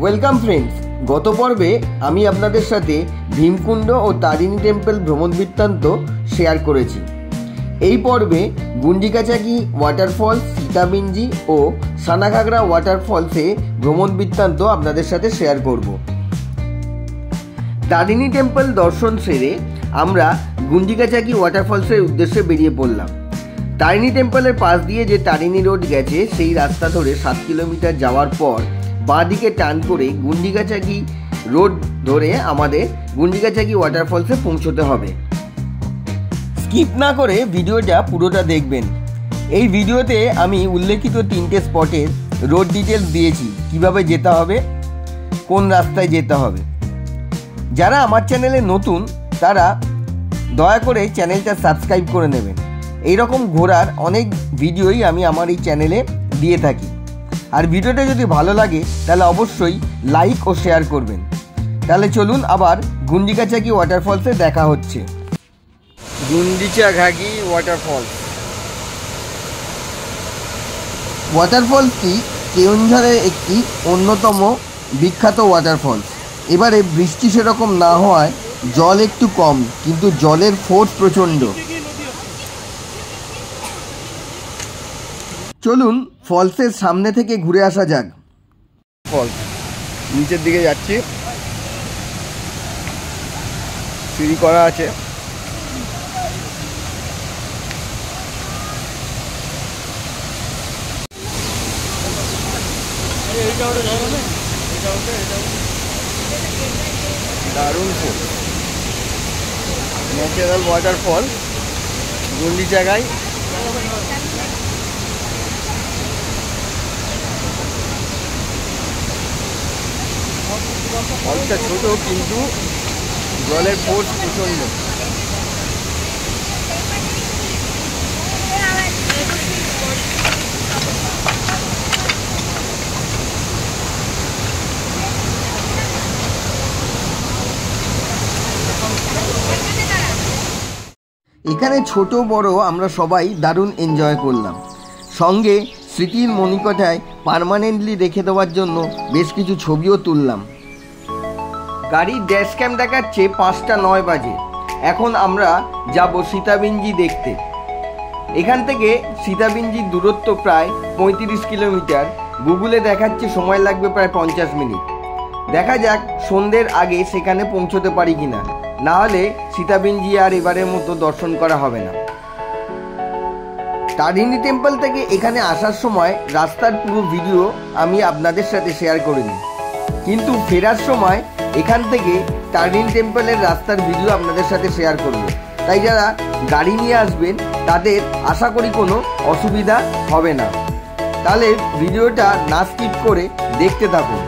Welcome friends, গত পর্বে আমি আপনাদের সাথে ভীমকুণ্ড ও তারিণী টেম্পল ভ্রমণ বৃত্তান্ত শেয়ার করেছি। এই পর্বে গুন্ডিকাচাকি ওয়াটারফলস, সীতাবিঞ্জি ও সানাঘাগরা ওয়াটারফলসে ভ্রমণ বৃত্তান্ত আপনাদের সাথে শেয়ার করব। তারিণী টেম্পল দর্শন সেরে আমরা গুন্ডিকাচাকি ওয়াটারফলসের উদ্দেশ্যে বেরিয়ে পড়লাম। তারিণী টেম্পলের পাশ দিয়ে যে তারিণী রোড গেছে সেই রাস্তা ধরে 7 কিলোমিটার যাওয়ার পর বাঁ দিকে টার্ন করে গুন্ডিকাচাকি রোড ধরে আমাদের গুন্ডিকাচাকি ওয়াটারফলসে পৌঁছতে হবে। স্কিপ না করে ভিডিওটা পুরোটা দেখবেন। এই ভিডিওতে আমি উল্লেখিত 3টে স্পটের রোড ডিটেলস দিয়েছি, কিভাবে যেতে হবে, কোন রাস্তায় যেতে হবে। যারা আমার চ্যানেলে নতুন তারা দয়া করে চ্যানেলটা সাবস্ক্রাইব করে নেবেন। এইরকম ঘোরার অনেক ভিডিওই আমি আমার এই চ্যানেলে দিয়ে থাকি। আর ভিডিওটা যদি ভালো লাগে তাহলে অবশ্যই লাইক ও শেয়ার করবেন। তাহলে চলুন আবার গুন্ডিকাচাকি ওয়াটারফলসে দেখা হচ্ছে। গুন্ডিচাঘাগি ওয়াটারফলসটি কেওনঝড়ের একটি অন্যতম বিখ্যাত ওয়াটারফলস। এবারে বৃষ্টি সেরকম না হওয়ায় জল একটু কম, কিন্তু জলের ফোর্স প্রচণ্ড। চলুন ফলসের সামনে থেকে ঘুরে আসা যাক। ফলস নিচের দিকে যাচ্ছি, সিঁড়ি করা আছে। দারুণ ফুল, ন্যাচারাল ওয়াটারফল গুন্ডিচাঘাই। ফলসটা ছোট কিন্তু জলের ফোর্স প্রচণ্ড। এখানে ছোট বড় আমরা সবাই দারুণ এনজয় করলাম। সঙ্গে স্মৃতির মণিকোঠায় পার্মানেন্টলি রেখে দেওয়ার জন্য বেশ কিছু ছবিও তুললাম। গাড়ির ড্যাশ ক্যাম দেখাচ্ছে 5টা 9 বাজে। এখন আমরা যাব সীতাবিঞ্জি দেখতে। এখান থেকে সীতাবিঞ্জির দূরত্ব প্রায় 35 কিলোমিটার। গুগলে দেখাচ্ছে সময় লাগবে প্রায় 50 মিনিট। দেখা যাক সন্ধ্যের আগে সেখানে পৌঁছতে পারি কিনা, না হলে সীতাবিঞ্জি আর এবারের মতো দর্শন করা হবে না। তারিণী টেম্পল থেকে এখানে আসার সময় রাস্তার পুরো ভিডিও আমি আপনাদের সাথে শেয়ার করিনি, কিন্তু ফেরার সময় এখান থেকে তারিণী টেম্পলের রাস্তার ভিডিও আপনাদের সাথে শেয়ার করব। তাই যারা গাড়ি নিয়ে আসবেন তাদের আশা করি কোনো অসুবিধা হবে না। তাহলে ভিডিওটা না স্কিপ করে দেখতে থাকুন।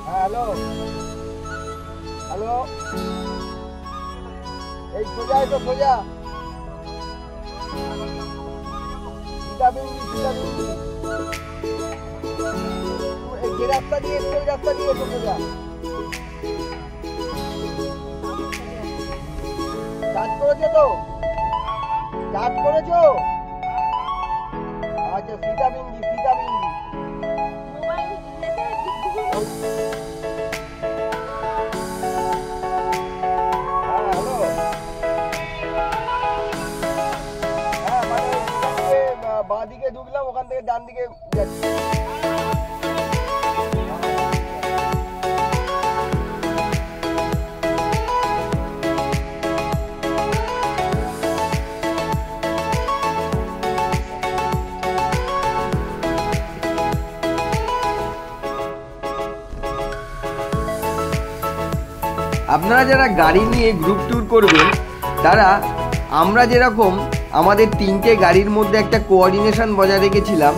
হ্যালো হ্যালো, এই সোজা, তো সোজা সীতাবিঞ্জি। যে রাস্তা দিয়ে এসছো ওই রাস্তা দিয়ে এসো, সোজা। চার্জ করেছো তো? চার্জ করেছো? আচ্ছা, সীতাবিঞ্জি। বাঁ দিকে ঢুকলাম, ওখান থেকে ডান দিকে যাচ্ছি। আপনারা যারা গাড়ি নিয়ে গ্রুপ ট্যুর করবেন তারা আমরা যেরকম আমাদের 3টে গাড়ির মধ্যে একটা কোঅর্ডিনেশন বজায় রেখেছিলাম,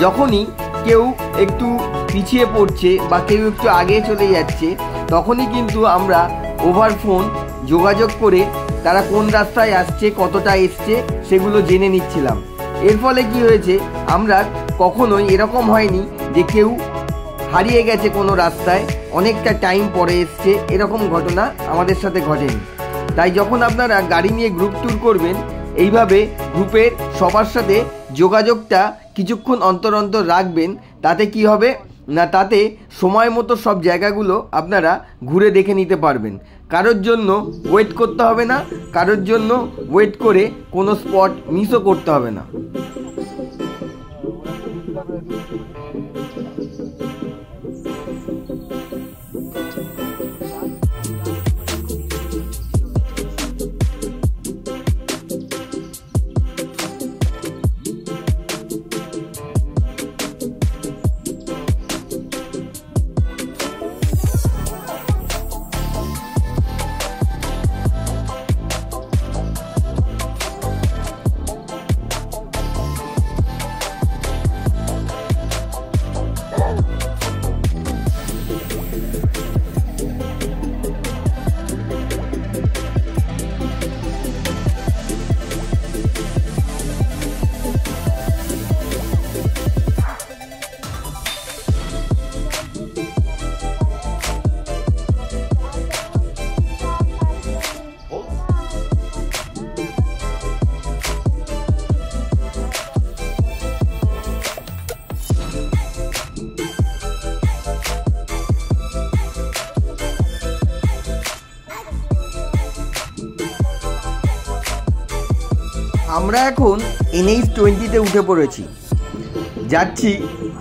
যখনই কেউ একটু পিছিয়ে পড়ছে বা কেউ একটু আগে চলে যাচ্ছে তখনই কিন্তু আমরা ওভার ফোন যোগাযোগ করে তারা কোন রাস্তায় আসছে, কতটা এসছে সেগুলো জেনে নিচ্ছিলাম। এর ফলে কি হয়েছে, আমরা কখনোই এরকম হয়নি যে কেউ হারিয়ে গেছে কোনো রাস্তায়, অনেকটা টাইম পরে এসছে, এরকম ঘটনা আমাদের সাথে ঘটেনি। তাই যখন আপনারা গাড়ি নিয়ে গ্রুপ ট্যুর করবেন এইভাবে গ্রুপের সবার সাথে যোগাযোগটা কিছুক্ষণ অন্তর অন্তর রাখবেন। তাতে কি হবে না, তাতে সময় মতো সব জায়গাগুলো আপনারা ঘুরে দেখে নিতে পারবেন। কারোর জন্য ওয়েট করতে হবে না, কারোর জন্য ওয়েট করে কোনো স্পট মিসও করতে হবে না। আমরা এখন NH-20-তে উঠে পড়েছি, যাচ্ছি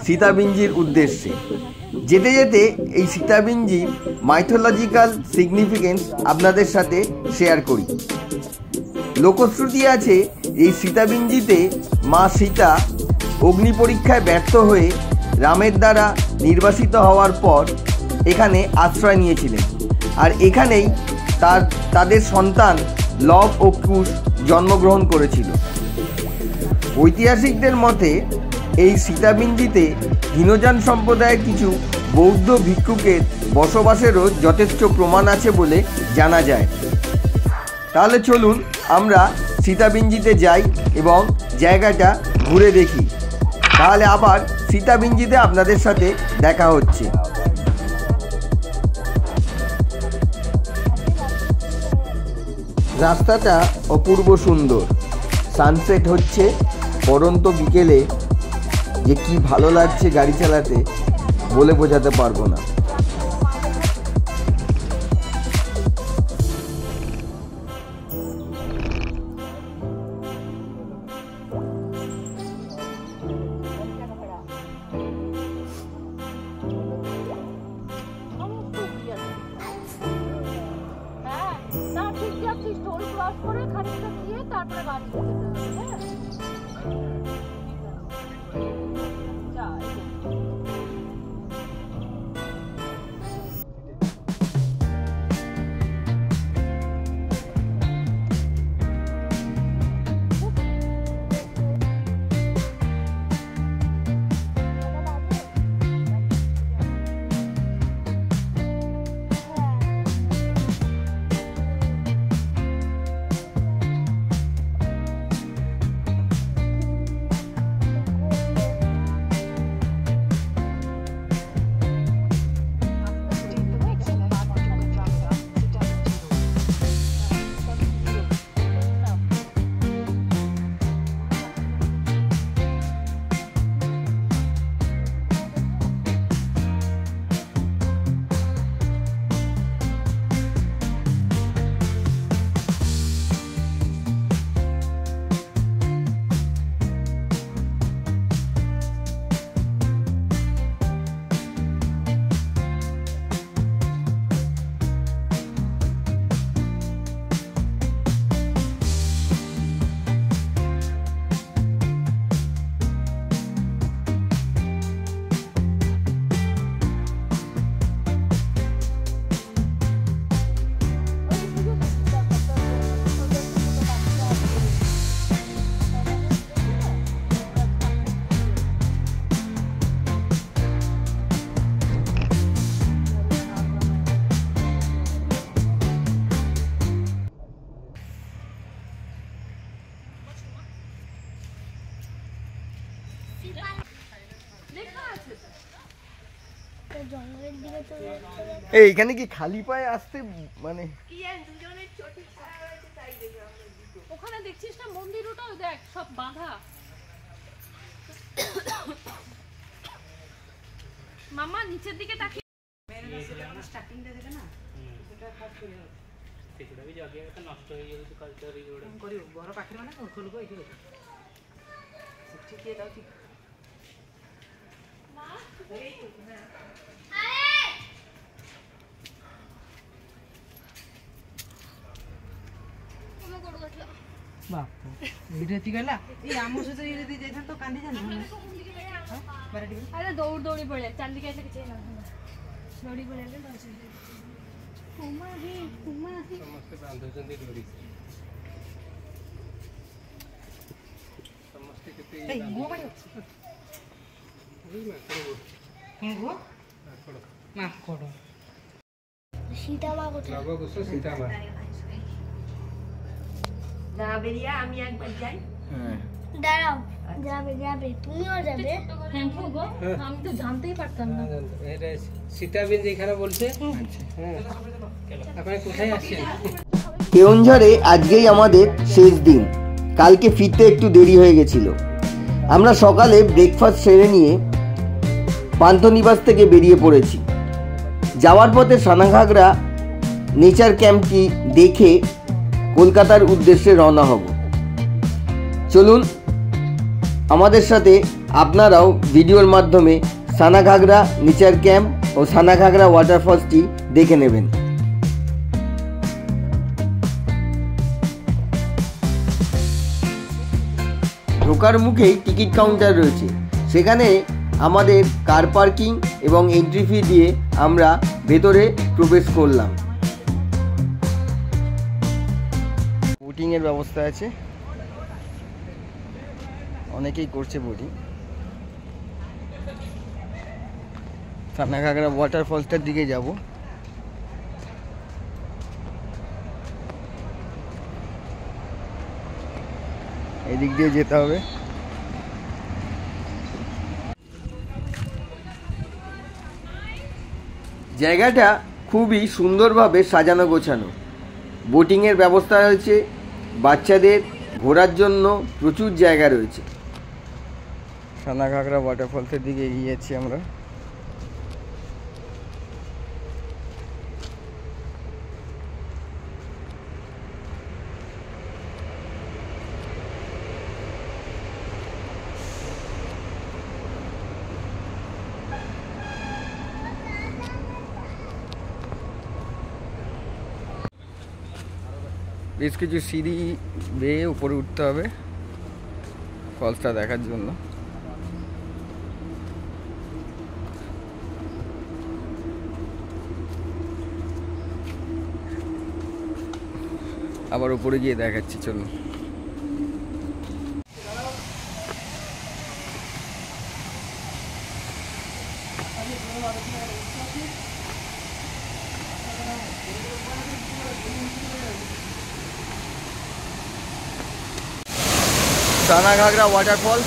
সীতাবিঞ্জির উদ্দেশ্যে। যেতে যেতে এই সীতাবিঞ্জির মাইথোলজিক্যাল সিগনিফিকেন্স আপনাদের সাথে শেয়ার করি। লোকশ্রুতি আছে এই সীতাবিঞ্জিতে মা সীতা অগ্নি পরীক্ষায় ব্যর্থ হয়ে রামের দ্বারা নির্বাসিত হওয়ার পর এখানে আশ্রয় নিয়েছিলেন, আর এখানেই তাদের সন্তান লব ও কুশ জন্মগ্রহণ করেছিল। ঐতিহাসিকদের মতে এই সীতাবিঞ্জিতে হীনযান সম্প্রদায়ের কিছু বৌদ্ধ ভিক্ষুকের বসবাসেরও যথেষ্ট প্রমাণ আছে বলে জানা যায়। তাহলে চলুন আমরা সীতাবিঞ্জিতে যাই এবং জায়গাটা ঘুরে দেখি। তাহলে আবার সীতাবিঞ্জিতে আপনাদের সাথে দেখা হচ্ছে। রাস্তাটা অপূর্ব সুন্দর, সানসেট হচ্ছে। পরন্ত বিকেলে যে কি ভালো লাগছে গাড়ি চালাতে বলে বোঝাতে পারবো না। এইখানে কি খালি পায়ে আসতে মানে ওখানে দেখছিস না মন্দির ওটাও দেখ সব বাঁধা। মামা নিচের দিকে তাকিয়ে স্টার্টিংটা দেখে না সেটা খাস করে সেটা भी जाके तो नष्ट हो गई तो कल्चर ही जोड़ करियो घर पाखरे माने खोलको एठी ठीक है दाও ठीक मां अरे तुम कोड गठला बाप वीडियो ती गला ए आम सहित ये दे जाइथन तो कांदी जान अरे दौड़ दौड़ी पड़े चांदी कैसे के ना दौड़ी पड़े ले उमा ही समस्त बांधुचंदी डोरी समस्त केते ए गो बाय ए गो मा कोडो सीता मा कोठा लगो गुसो सीता मा না বেরিয়া আমি একবার যাই হ্যাঁ দাঁড়াও যাবে তুমিও যাবে থ্যাংক ইউ গো আমি তো জানতেই পারতাম না এটা সীতাবিন যেখানে বলছে আচ্ছা হ্যাঁ আপনি কোথায় আসছেন? কেওনঝড়ে আজকেই আমাদের শেষ দিন। কালকে ফিরতে একটু দেরি হয়ে গেছিল। আমরা সকালে ব্রেকফাস্ট সেরে নিয়ে পান্থনিবাস থেকে বেরিয়ে পড়েছি। যাওয়ার পথে সানাঘাগরা নেচার ক্যাম্পটি দেখে কলকাতার উদ্দেশ্যে রওনা হব। চলুন আমাদের সাথে আপনারাও ভিডিওর মাধ্যমে সানাঘাগরা নেচার ক্যাম্প ও সানাঘাগরা ওয়াটারফলসটি দেখে নেবেন। ঢোকার মুখেই টিকিট কাউন্টার রয়েছে, সেখানে আমাদের কার পার্কিং এবং এন্ট্রি ফি দিয়ে আমরা ভেতরে প্রবেশ করলাম। বোটিংয়ের ব্যবস্থা আছে, অনেকেই করছে বোটিং। সানাঘাগরা ওয়াটারফলসটার দিকে যাব। এদিক দিয়ে যেতে হবে। জায়গাটা খুবই সুন্দরভাবে সাজানো গোছানো। বোটিংয়ের ব্যবস্থা রয়েছে, বাচ্চাদের ঘোরার জন্য প্রচুর জায়গা রয়েছে। সানাঘাগরা ওয়াটারফলসের দিকে এগিয়ে যাচ্ছি আমরা। বেশ কিছু সিঁড়ি বেয়ে উপরে উঠতে হবে ফলসটা দেখার জন্য। আবার উপরে গিয়ে দেখাচ্ছি, চলুন। সানাঘাগরা ওয়াটারফল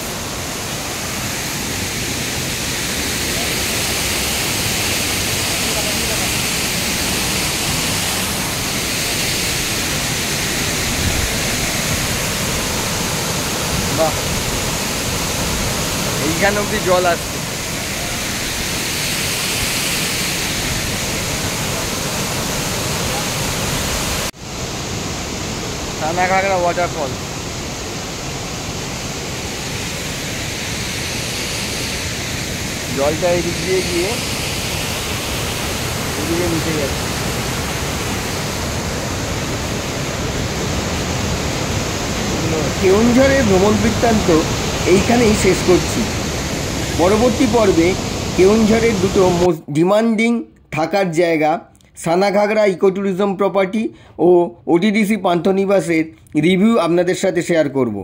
বাহ, এইখানে অব্দি জল আসছে। সানাঘাগরা ওয়াটারফল জলটা এদিক দিয়ে গিয়ে এদিকে মিশে যাচ্ছে। কেওনঝড়ের ভ্রমণ বৃত্তান্ত এইখানেই শেষ করছি। পরবর্তী পর্বে কেওনঝড়ের দুটো মোস্ট ডিমান্ডিং থাকার জায়গা সানাঘাগরা ইকো ট্যুরিজম প্রপার্টি ও ওটিডিসি পান্থনিবাসের রিভিউ আপনাদের সাথে শেয়ার করব।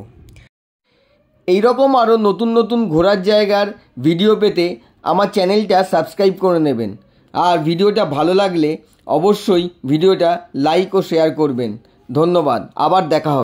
এইরকম আরও নতুন নতুন ঘোরার জায়গার ভিডিও পেতে আমার চ্যানেলটা সাবস্ক্রাইব করে নেবেন। আর ভিডিওটা ভালো লাগলে অবশ্যই ভিডিওটা লাইক ও শেয়ার করবেন। ধন্যবাদ, আবার দেখা হবে।